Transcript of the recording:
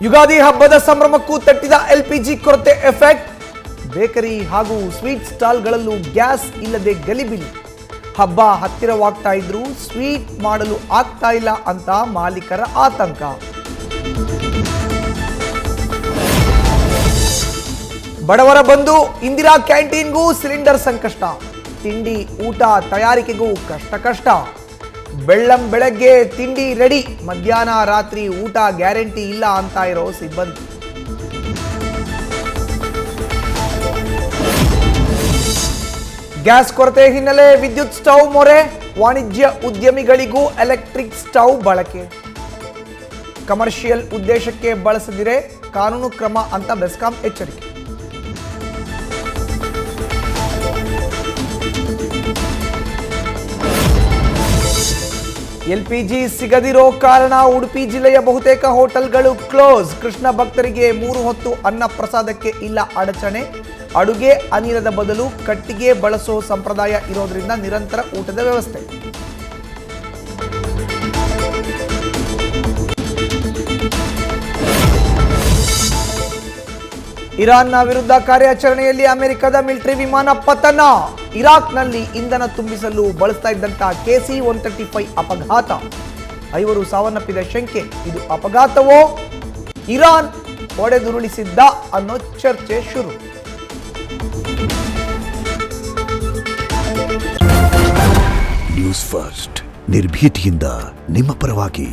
ಯುಗಾದಿ ಹಬ್ಬದ ಸಂಭ್ರಮಕ್ಕೂ ತಟ್ಟಿದ ಎಲ್ಪಿಜಿ ಕೊರತೆ effect. Bakery ಹಾಗೂ ಸ್ವೀಟ್ ಸ್ಟಾಲ್ಗಳಲ್ಲೂ ಗ್ಯಾಸ್ ಇಲ್ಲದೆ ಗಲಿಬಿಲಿ. ಹಬ್ಬ ಹತ್ತಿರವಾಗ್ತಾ ಇದ್ರೂ ಸ್ವೀಟ್ ಮಾಡಲು ಆಗ್ತಾ ಇಲ್ಲ ಅಂತ ಮಾಲೀಕರ ಆತಂಕ. ಬಡವರ ಬಂಧು ಇಂದಿರಾ ಕ್ಯಾಂಟೀನ್ಗೂ ಸಿಲಿಂಡರ್ ಸಂಕಷ್ಟ. ತಿಂಡಿ ಊಟ ತಯಾರಿಕೆಗೂ ಕಷ್ಟ. ಬೆಳ್ಳಂ ಬೆಳಗ್ಗೆ ತಿಂಡಿ ರೆಡಿ, ಮಧ್ಯಾಹ್ನ ರಾತ್ರಿ ಊಟ ಗ್ಯಾರಂಟಿ ಇಲ್ಲ ಅಂತ ಇರೋ ಸಿಬ್ಬಂದಿ. ಗ್ಯಾಸ್ ಕೊರತೆ ಹಿನ್ನೆಲೆ ವಿದ್ಯುತ್ ಸ್ಟವ್ ಮೊರೆ. ವಾಣಿಜ್ಯ ಉದ್ಯಮಿಗಳಿಗೂ ಎಲೆಕ್ಟ್ರಿಕ್ ಸ್ಟವ್ ಬಳಕೆ. ಕಮರ್ಷಿಯಲ್ ಉದ್ದೇಶಕ್ಕೆ ಬಳಸದಿರೆ ಕಾನೂನು ಕ್ರಮ ಅಂತ ಬೆಸ್ಕಾಂ ಎಚ್ಚರಿಕೆ. ಎಲ್ಪಿಜಿ ಸಿಗದಿರೋ ಕಾರಣ ಉಡುಪಿ ಜಿಲ್ಲೆಯ ಬಹುತೇಕ ಹೋಟೆಲ್ಗಳು ಕ್ಲೋಸ್. ಕೃಷ್ಣ ಭಕ್ತರಿಗೆ 3 ಹೊತ್ತು ಅನ್ನ ಪ್ರಸಾದಕ್ಕೆ ಇಲ್ಲ ಅಡಚಣೆ. ಅಡುಗೆ ಅನಿಲದ ಬದಲು ಕಟ್ಟಿಗೆ ಬಳಸೋ ಸಂಪ್ರದಾಯ ಇರೋದ್ರಿಂದ ನಿರಂತರ ಊಟದ ವ್ಯವಸ್ಥೆ. ಇರಾನ್ನ ವಿರುದ್ಧ ಕಾರ್ಯಾಚರಣೆಯಲ್ಲಿ ಅಮೆರಿಕದ ಮಿಲಿಟರಿ ವಿಮಾನ ಪತನ. ಇರಾಕ್ನಲ್ಲಿ ಇಂಧನ ತುಂಬಿಸಲು ಬಳಸ್ತಾ ಇದ್ದಂತ KC-135 ಅಪಘಾತ. 5 ಸಾವನ್ನಪ್ಪಿದ ಶಂಕೆ. ಇದು ಅಪಘಾತವೋ ಇರಾನ್ ಹೊಡೆದುರುಳಿಸಿದ್ದ ಅನ್ನೋ ಚರ್ಚೆ ಶುರು. ನ್ಯೂಸ್ ಫಸ್ಟ್, ನಿರ್ಭೀತಿಯಿಂದ ನಿಮ್ಮ ಪರವಾಗಿ.